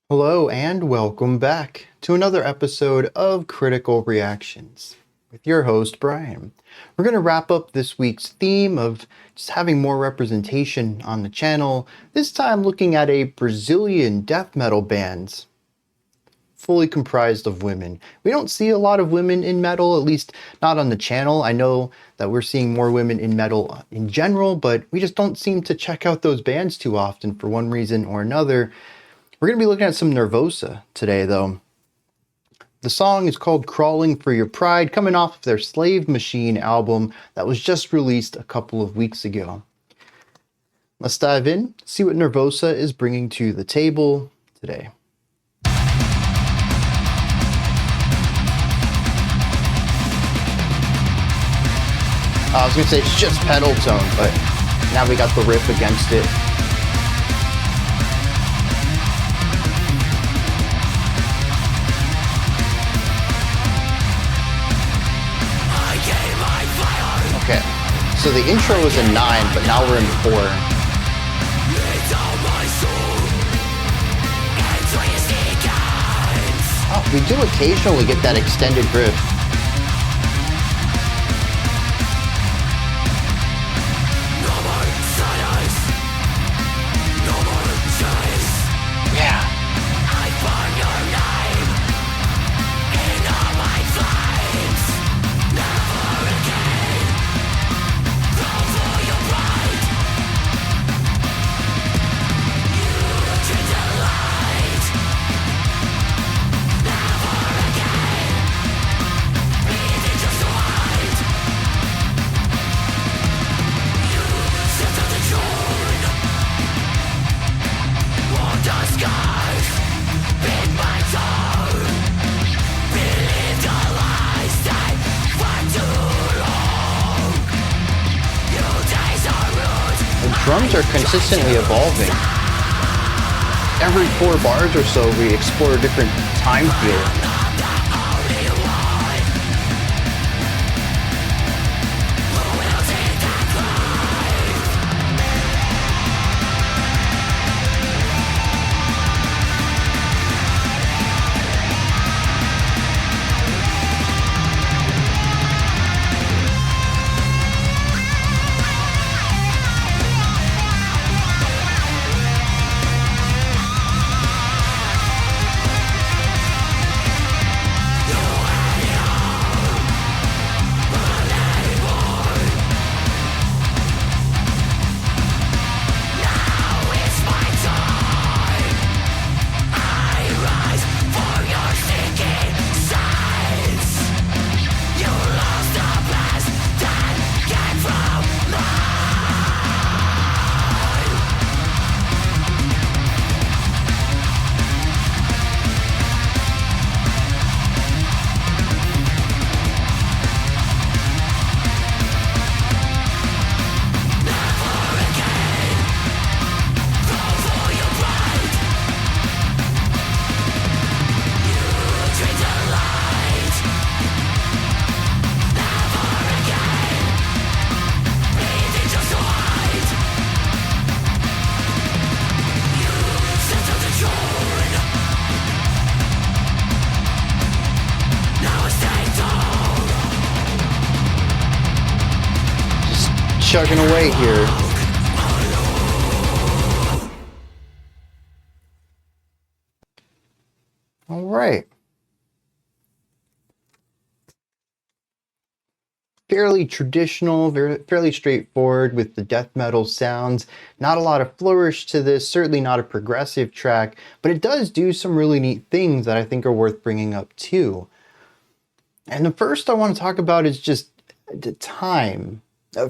Hello and welcome back to another episode of Critical Reactions with your host, Bryan. We're going to wrap up this week's theme of just having more representation on the channel, this time looking at a Brazilian death metal band fully comprised of women. We don't see a lot of women in metal, at least not on the channel. I know that we're seeing more women in metal in general, but we just don't seem to check out those bands too often for one reason or another. We're going to be looking at some Nervosa today, though. The song is called Crawling for Your Pride, coming off of their Slave Machine album that was just released a couple of weeks ago. Let's dive in, see what Nervosa is bringing to the table today. I was going to say it's just pedal tone, but now we got the riff against it. Okay, so the intro was a 9, but now we're in 4. Oh, we do occasionally get that extended riff. Yeah. Drums are consistently evolving. Every 4 bars or so, we explore a different time feel. Chugging away here. All right. Fairly traditional, fairly straightforward with the death metal sounds. Not a lot of flourish to this, certainly not a progressive track, but it does do some really neat things that I think are worth bringing up too. And the first I want to talk about is just the time.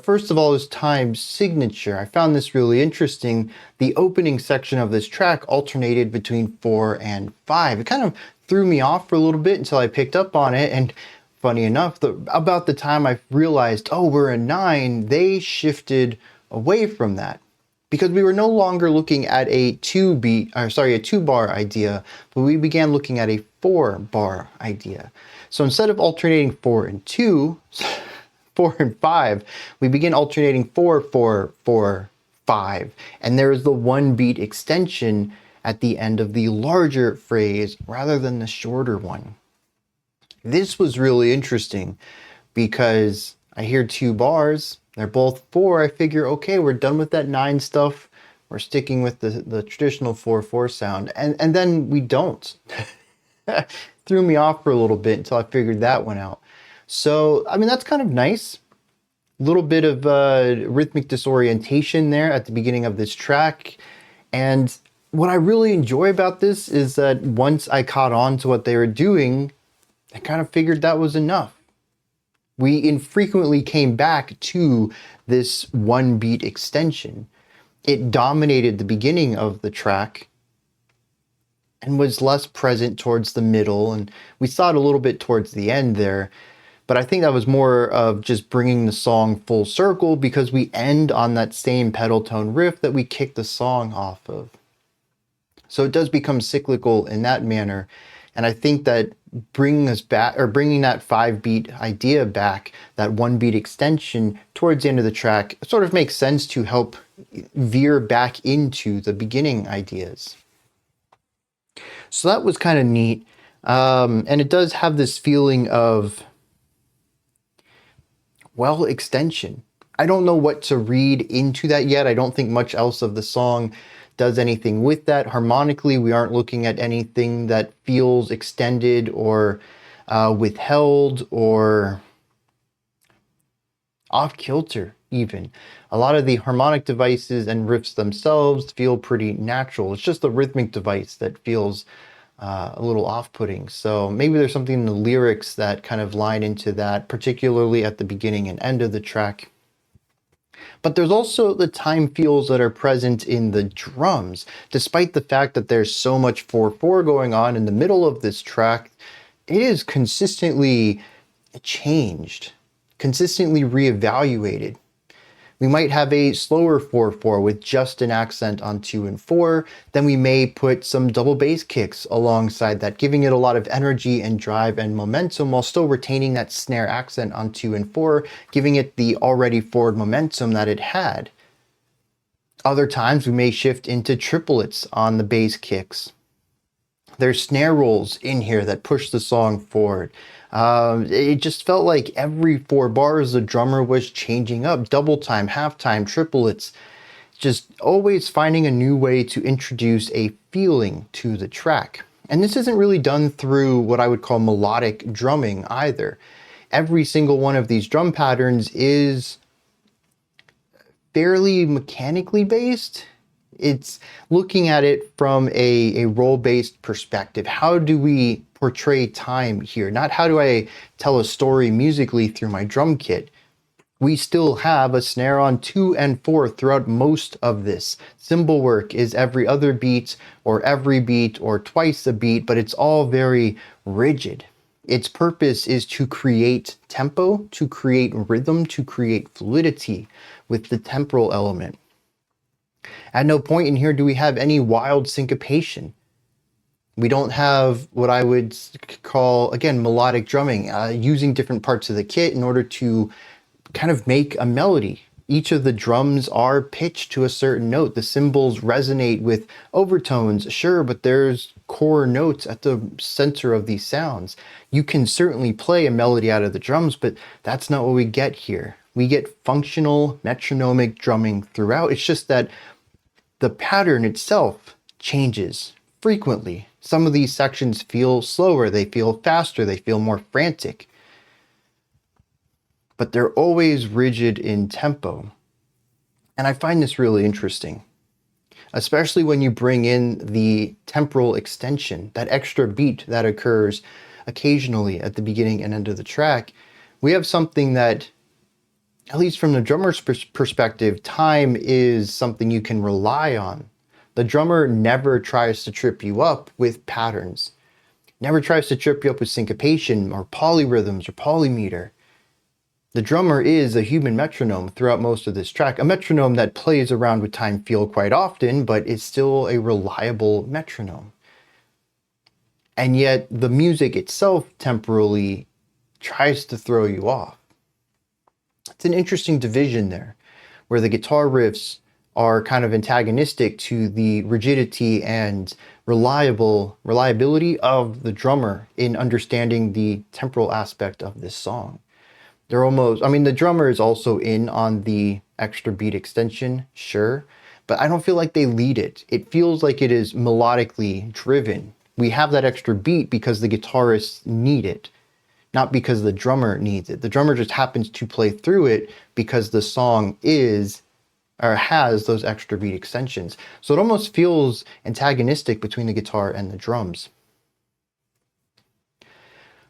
First of all is time's signature. I found this really interesting. The opening section of this track alternated between 4 and 5. It kind of threw me off for a little bit until I picked up on it, and funny enough, about the time I realized, oh, we're a 9, they shifted away from that. Because we were no longer looking at a 2-bar idea, but we began looking at a 4-bar idea. So instead of alternating 4 and 2, 4 and 5, we begin alternating 4, 4, 4, 5. And there is the 1 beat extension at the end of the larger phrase rather than the shorter one. This was really interesting because I hear 2 bars, they're both 4. I figure, okay, we're done with that 9 stuff. We're sticking with the traditional 4/4 sound. And then we don't. Threw me off for a little bit until I figured that one out. So, I mean, that's kind of nice. A little bit of rhythmic disorientation there at the beginning of this track. And what I really enjoy about this is that once I caught on to what they were doing, I kind of figured that was enough. We infrequently came back to this 1-beat extension. It dominated the beginning of the track and was less present towards the middle, and we saw it a little bit towards the end there. But I think that was more of just bringing the song full circle because we end on that same pedal tone riff that we kicked the song off of. So it does become cyclical in that manner. And I think that bringing us back, or bringing that 5-beat idea back, that 1-beat extension towards the end of the track, sort of makes sense to help veer back into the beginning ideas. So that was kind of neat. And it does have this feeling of, well, extension. I don't know what to read into that yet. I don't think much else of the song does anything with that. Harmonically, we aren't looking at anything that feels extended or withheld or off kilter even. A lot of the harmonic devices and riffs themselves feel pretty natural. It's just the rhythmic device that feels a little off-putting. So maybe there's something in the lyrics that kind of line into that, particularly at the beginning and end of the track. But there's also the time feels that are present in the drums. Despite the fact that there's so much 4/4 going on in the middle of this track, it is consistently changed, consistently reevaluated. We might have a slower 4/4 with just an accent on 2 and 4. Then we may put some double bass kicks alongside that, giving it a lot of energy and drive and momentum while still retaining that snare accent on 2 and 4, giving it the already forward momentum that it had. Other times we may shift into triplets on the bass kicks. There's snare rolls in here that push the song forward. It just felt like every 4 bars the drummer was changing up, double time, half time, triplets, just always finding a new way to introduce a feeling to the track. And this isn't really done through what I would call melodic drumming either. Every single one of these drum patterns is fairly mechanically based. It's looking at it from a role-based perspective. How do we portray time here? Not how do I tell a story musically through my drum kit. We still have a snare on 2 and 4 throughout most of this. Cymbal work is every other beat or every beat or twice a beat, but it's all very rigid. Its purpose is to create tempo, to create rhythm, to create fluidity with the temporal element. At no point in here do we have any wild syncopation. We don't have what I would call, again, melodic drumming, using different parts of the kit in order to kind of make a melody. Each of the drums are pitched to a certain note. The cymbals resonate with overtones, sure, but there's core notes at the center of these sounds. You can certainly play a melody out of the drums, but that's not what we get here. We get functional metronomic drumming throughout. It's just that the pattern itself changes frequently. Some of these sections feel slower, they feel faster, they feel more frantic. But they're always rigid in tempo. And I find this really interesting, especially when you bring in the temporal extension, that extra beat that occurs occasionally at the beginning and end of the track. We have something that, at least from the drummer's perspective, time is something you can rely on. The drummer never tries to trip you up with patterns, never tries to trip you up with syncopation or polyrhythms or polymeter. The drummer is a human metronome throughout most of this track, a metronome that plays around with time feel quite often, but is still a reliable metronome. And yet the music itself temporally tries to throw you off. It's an interesting division there, where the guitar riffs are kind of antagonistic to the rigidity and reliability of the drummer in understanding the temporal aspect of this song. They're almost, I mean, the drummer is also in on the extra beat extension, sure, but I don't feel like they lead it. It feels like it is melodically driven. We have that extra beat because the guitarists need it, not because the drummer needs it. The drummer just happens to play through it because the song is or has those extra beat extensions. So it almost feels antagonistic between the guitar and the drums.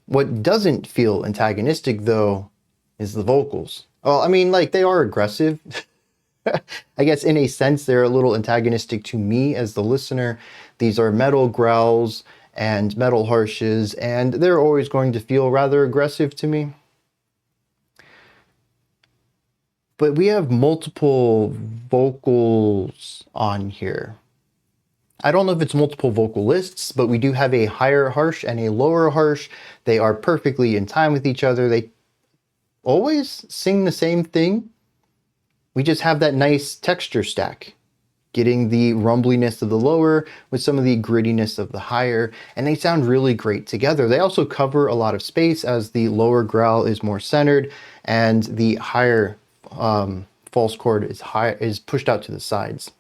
What doesn't feel antagonistic though is the vocals. Well, I mean, like, they are aggressive. I guess in a sense they're a little antagonistic to me as the listener. These are metal growls and metal harshes, and they're always going to feel rather aggressive to me. But we have multiple vocals on here. I don't know if it's multiple vocalists, but we do have a higher harsh and a lower harsh. They are perfectly in time with each other. They always sing the same thing. We just have that nice texture stack, getting the rumbliness of the lower with some of the grittiness of the higher, and they sound really great together. They also cover a lot of space as the lower growl is more centered and the higher false chord is pushed out to the sides.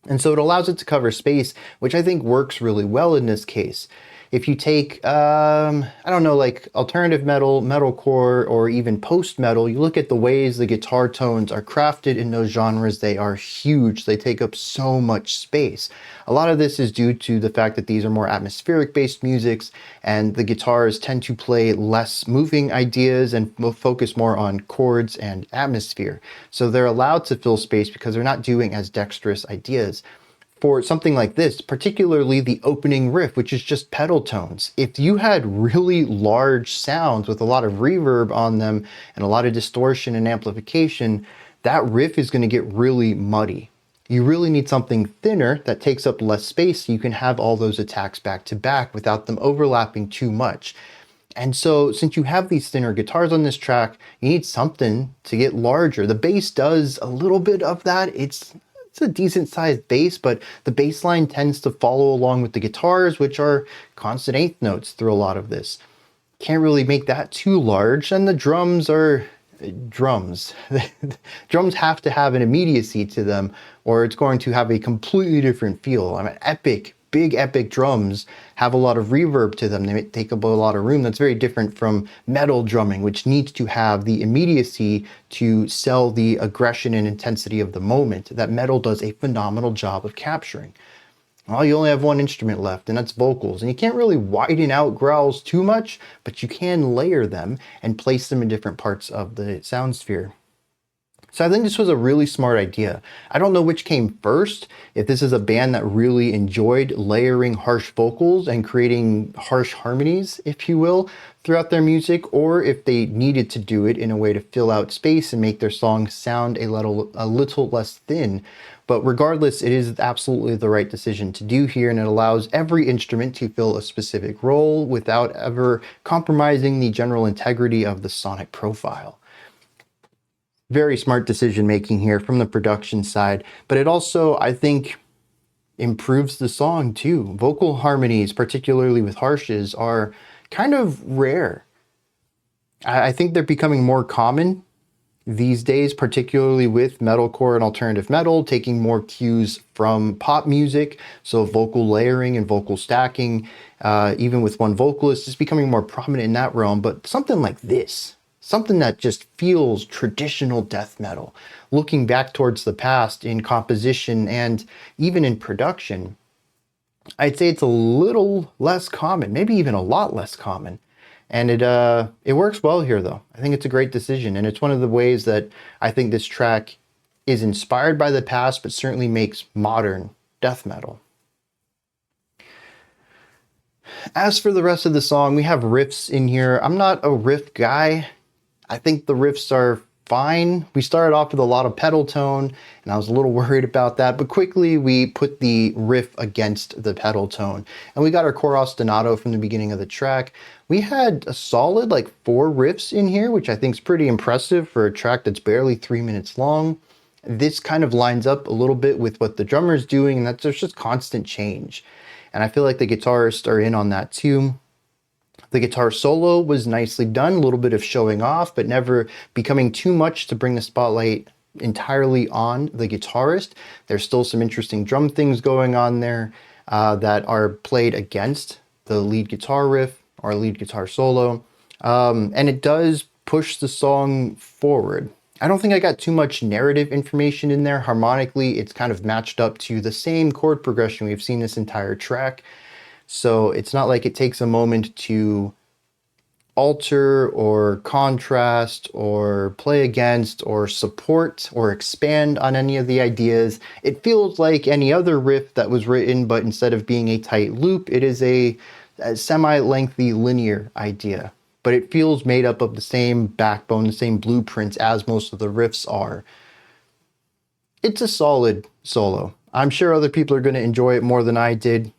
And so it allows it to cover space, which I think works really well in this case. If you take, I don't know, like alternative metal, metalcore, or even post-metal, you look at the ways the guitar tones are crafted in those genres, they are huge. They take up so much space. A lot of this is due to the fact that these are more atmospheric-based musics, and the guitars tend to play less moving ideas and focus more on chords and atmosphere. So they're allowed to fill space because they're not doing as dexterous ideas. For something like this, particularly the opening riff, which is just pedal tones, if you had really large sounds with a lot of reverb on them and a lot of distortion and amplification, that riff is going to get really muddy. You really need something thinner that takes up less space so you can have all those attacks back to back without them overlapping too much. And so since you have these thinner guitars on this track, you need something to get larger. The bass does a little bit of that. It's a decent sized bass, but the bass line tends to follow along with the guitars, which are constant eighth notes through a lot of this. Can't really make that too large, and the drums are drums. Drums have to have an immediacy to them, or it's going to have a completely different feel. I mean, big epic drums have a lot of reverb to them. They take up a lot of room. That's very different from metal drumming, which needs to have the immediacy to sell the aggression and intensity of the moment that metal does a phenomenal job of capturing. Well, you only have one instrument left, and that's vocals. And you can't really widen out growls too much, but you can layer them and place them in different parts of the sound sphere. So I think this was a really smart idea. I don't know which came first, if this is a band that really enjoyed layering harsh vocals and creating harsh harmonies, if you will, throughout their music, or if they needed to do it in a way to fill out space and make their songs sound a little less thin. But regardless, it is absolutely the right decision to do here, and it allows every instrument to fill a specific role without ever compromising the general integrity of the sonic profile. Very smart decision making here from the production side, but it also, I think, improves the song too. Vocal harmonies, particularly with harshes, are kind of rare. I think they're becoming more common these days, particularly with metalcore and alternative metal, taking more cues from pop music. So vocal layering and vocal stacking, even with one vocalist, is becoming more prominent in that realm. But something like this, something that just feels traditional death metal, looking back towards the past in composition and even in production, I'd say it's a little less common, maybe even a lot less common. And it works well here, though. I think it's a great decision, and it's one of the ways that I think this track is inspired by the past, but certainly makes modern death metal. As for the rest of the song, we have riffs in here. I'm not a riff guy. I think the riffs are fine. We started off with a lot of pedal tone, and I was a little worried about that, but quickly we put the riff against the pedal tone, and we got our chorus ostinato from the beginning of the track. We had a solid 4 riffs in here, which I think is pretty impressive for a track that's barely 3 minutes long. This kind of lines up a little bit with what the drummer's doing, and that there's just constant change. And I feel like the guitarists are in on that too. The guitar solo was nicely done, a little bit of showing off, but never becoming too much to bring the spotlight entirely on the guitarist. There's still some interesting drum things going on there that are played against the lead guitar riff or lead guitar solo. And it does push the song forward. I don't think I got too much narrative information in there. Harmonically, it's kind of matched up to the same chord progression we've seen this entire track. So it's not like it takes a moment to alter or contrast or play against or support or expand on any of the ideas. It feels like any other riff that was written, but instead of being a tight loop, it is a semi-lengthy linear idea. But it feels made up of the same backbone, the same blueprints as most of the riffs are. It's a solid solo. I'm sure other people are going to enjoy it more than I did.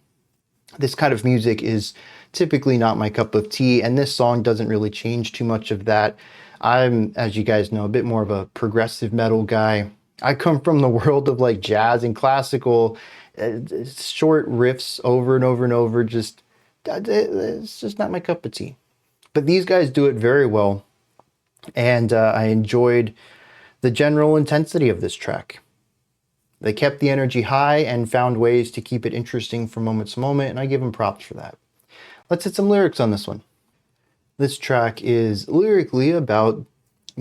This kind of music is typically not my cup of tea, and this song doesn't really change too much of that. I'm, as you guys know, a bit more of a progressive metal guy. I come from the world of like jazz and classical, short riffs over and over and over. It's just not my cup of tea. But these guys do it very well, and I enjoyed the general intensity of this track. They kept the energy high and found ways to keep it interesting from moment to moment, and I give them props for that. Let's hit some lyrics on this one. This track is lyrically about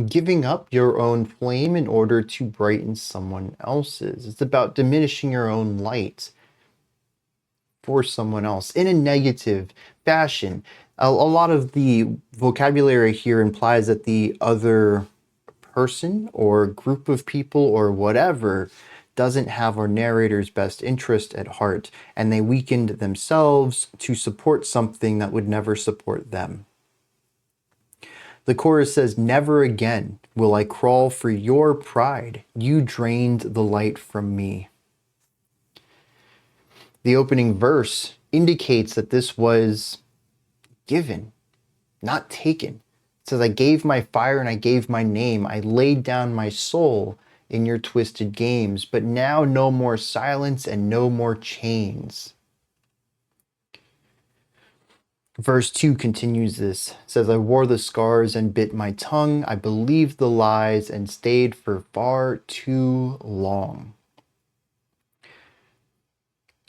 giving up your own flame in order to brighten someone else's. It's about diminishing your own light for someone else in a negative fashion. A lot of the vocabulary here implies that the other person or group of people or whatever doesn't have our narrator's best interest at heart, and they weakened themselves to support something that would never support them. The chorus says, "Never again will I crawl for your pride. You drained the light from me." The opening verse indicates that this was given, not taken. It says, "I gave my fire and I gave my name. I laid down my soul in your twisted games, but now no more silence and no more chains." Verse 2 continues this. It says, "I wore the scars and bit my tongue. I believed the lies and stayed for far too long."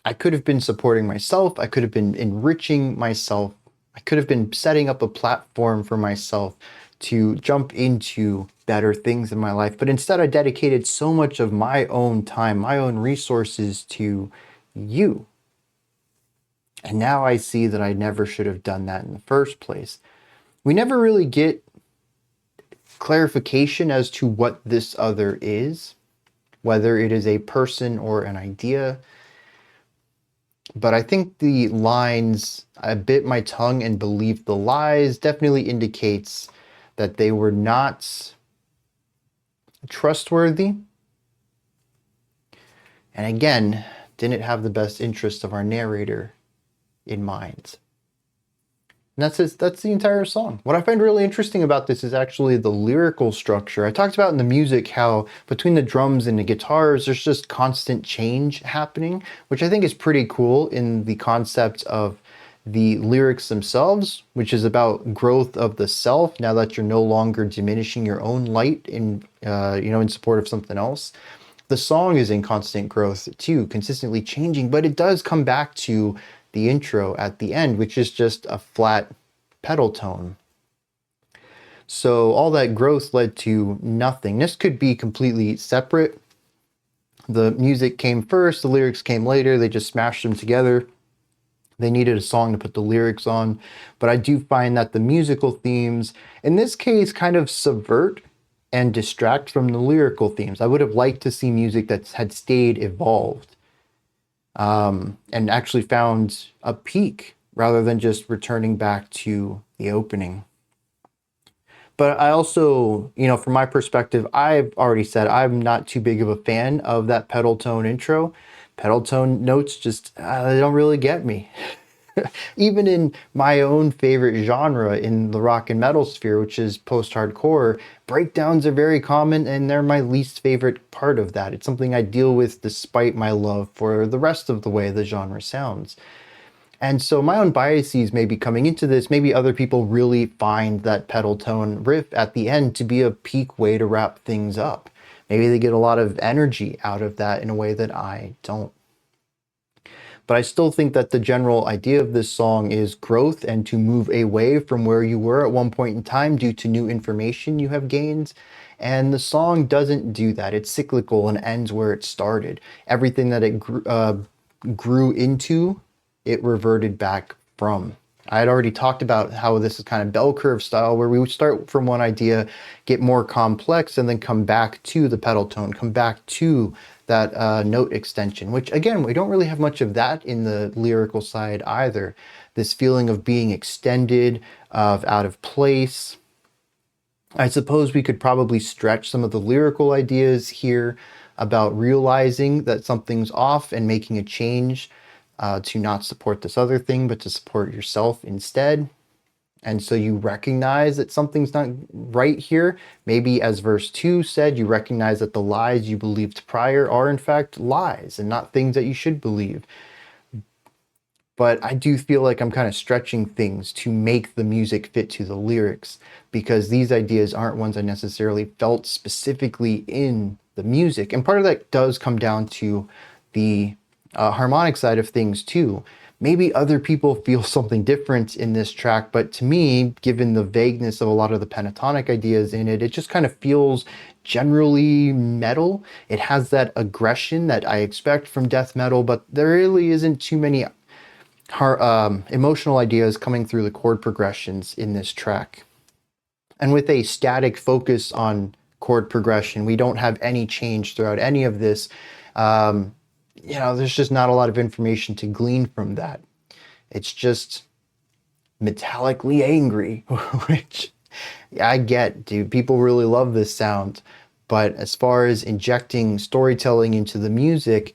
I could have been supporting myself. I could have been enriching myself. I could have been setting up a platform for myself to jump into better things in my life. But instead, I dedicated so much of my own time, my own resources to you. And now I see that I never should have done that in the first place. We never really get clarification as to what this other is, whether it is a person or an idea. But I think the lines, "I bit my tongue and believed the lies," definitely indicates that they were not trustworthy. And again, didn't have the best interest of our narrator in mind. And that's the entire song. What I find really interesting about this is actually the lyrical structure. I talked about in the music how between the drums and the guitars, there's just constant change happening, which I think is pretty cool in the concept of the lyrics themselves, which is about growth of the self now that you're no longer diminishing your own light in support of something else. The song is in constant growth too, consistently changing, but it does come back to the intro at the end, which is just a flat pedal tone. So all that growth led to nothing. This could be completely separate. The music came first, the lyrics came later, they just smashed them together. They needed a song to put the lyrics on, but I do find that the musical themes, in this case, kind of subvert and distract from the lyrical themes. I would have liked to see music that had stayed evolved and actually found a peak rather than just returning back to the opening. But I also, from my perspective, I've already said I'm not too big of a fan of that pedal tone intro. Pedal tone notes just, they don't really get me. Even in my own favorite genre in the rock and metal sphere, which is post-hardcore, breakdowns are very common and they're my least favorite part of that. It's something I deal with despite my love for the rest of the way the genre sounds. And so my own biases may be coming into this. Maybe other people really find that pedal tone riff at the end to be a peak way to wrap things up. Maybe they get a lot of energy out of that in a way that I don't. But I still think that the general idea of this song is growth and to move away from where you were at one point in time due to new information you have gained. And the song doesn't do that. It's cyclical and ends where it started. Everything that it grew into, it reverted back from. I had already talked about how this is kind of bell curve style, where we would start from one idea, get more complex, and then come back to the pedal tone, come back to that note extension, which again, we don't really have much of that in the lyrical side either. This feeling of being extended, of out of place. I suppose we could probably stretch some of the lyrical ideas here about realizing that something's off and making a change to not support this other thing, but to support yourself instead. And so you recognize that something's not right here. Maybe as verse 2 said, you recognize that the lies you believed prior are in fact lies and not things that you should believe. But I do feel like I'm kind of stretching things to make the music fit to the lyrics, because these ideas aren't ones I necessarily felt specifically in the music. And part of that does come down to the harmonic side of things too. Maybe other people feel something different in this track, but to me, given the vagueness of a lot of the pentatonic ideas in it, it just kind of feels generally metal. It has that aggression that I expect from death metal, but there really isn't too many emotional ideas coming through the chord progressions in this track. And with a static focus on chord progression, we don't have any change throughout any of this. There's just not a lot of information to glean from that. It's just metallically angry, which I get, dude. People really love this sound. But as far as injecting storytelling into the music,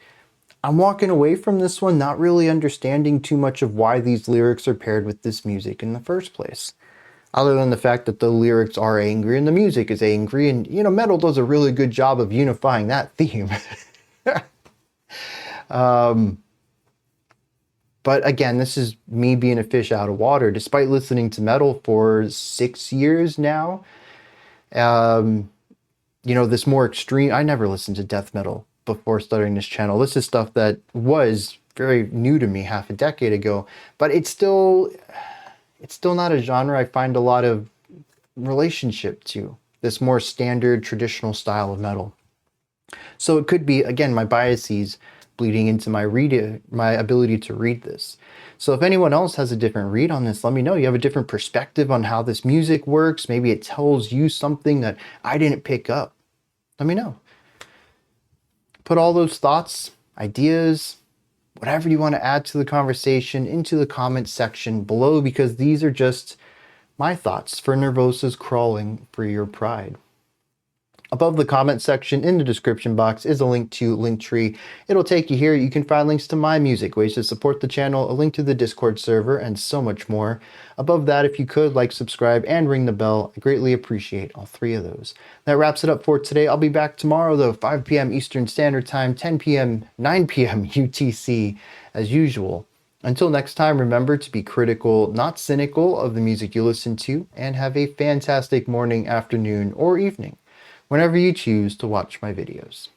I'm walking away from this one not really understanding too much of why these lyrics are paired with this music in the first place. Other than the fact that the lyrics are angry and the music is angry, and metal does a really good job of unifying that theme. But again, this is me being a fish out of water. Despite listening to metal for 6 years now, this more extreme, I never listened to death metal before starting this channel. This is stuff that was very new to me half a decade ago, but it's still not a genre I find a lot of relationship to, this more standard traditional style of metal. So it could be, again, my biases bleeding into my ability to read this. So if anyone else has a different read on this, let me know. You have a different perspective on how this music works. Maybe it tells you something that I didn't pick up. Let me know. Put all those thoughts, ideas, whatever you want to add to the conversation into the comments section below, because these are just my thoughts for Nervosa's Crawling for Your Pride. Above the comment section in the description box is a link to Linktree. It'll take you here. You can find links to my music, ways to support the channel, a link to the Discord server, and so much more. Above that, if you could, like, subscribe, and ring the bell. I greatly appreciate all three of those. That wraps it up for today. I'll be back tomorrow, though, 5 p.m. Eastern Standard Time, 10 p.m., 9 p.m. UTC, as usual. Until next time, remember to be critical, not cynical, of the music you listen to, and have a fantastic morning, afternoon, or evening, whenever you choose to watch my videos.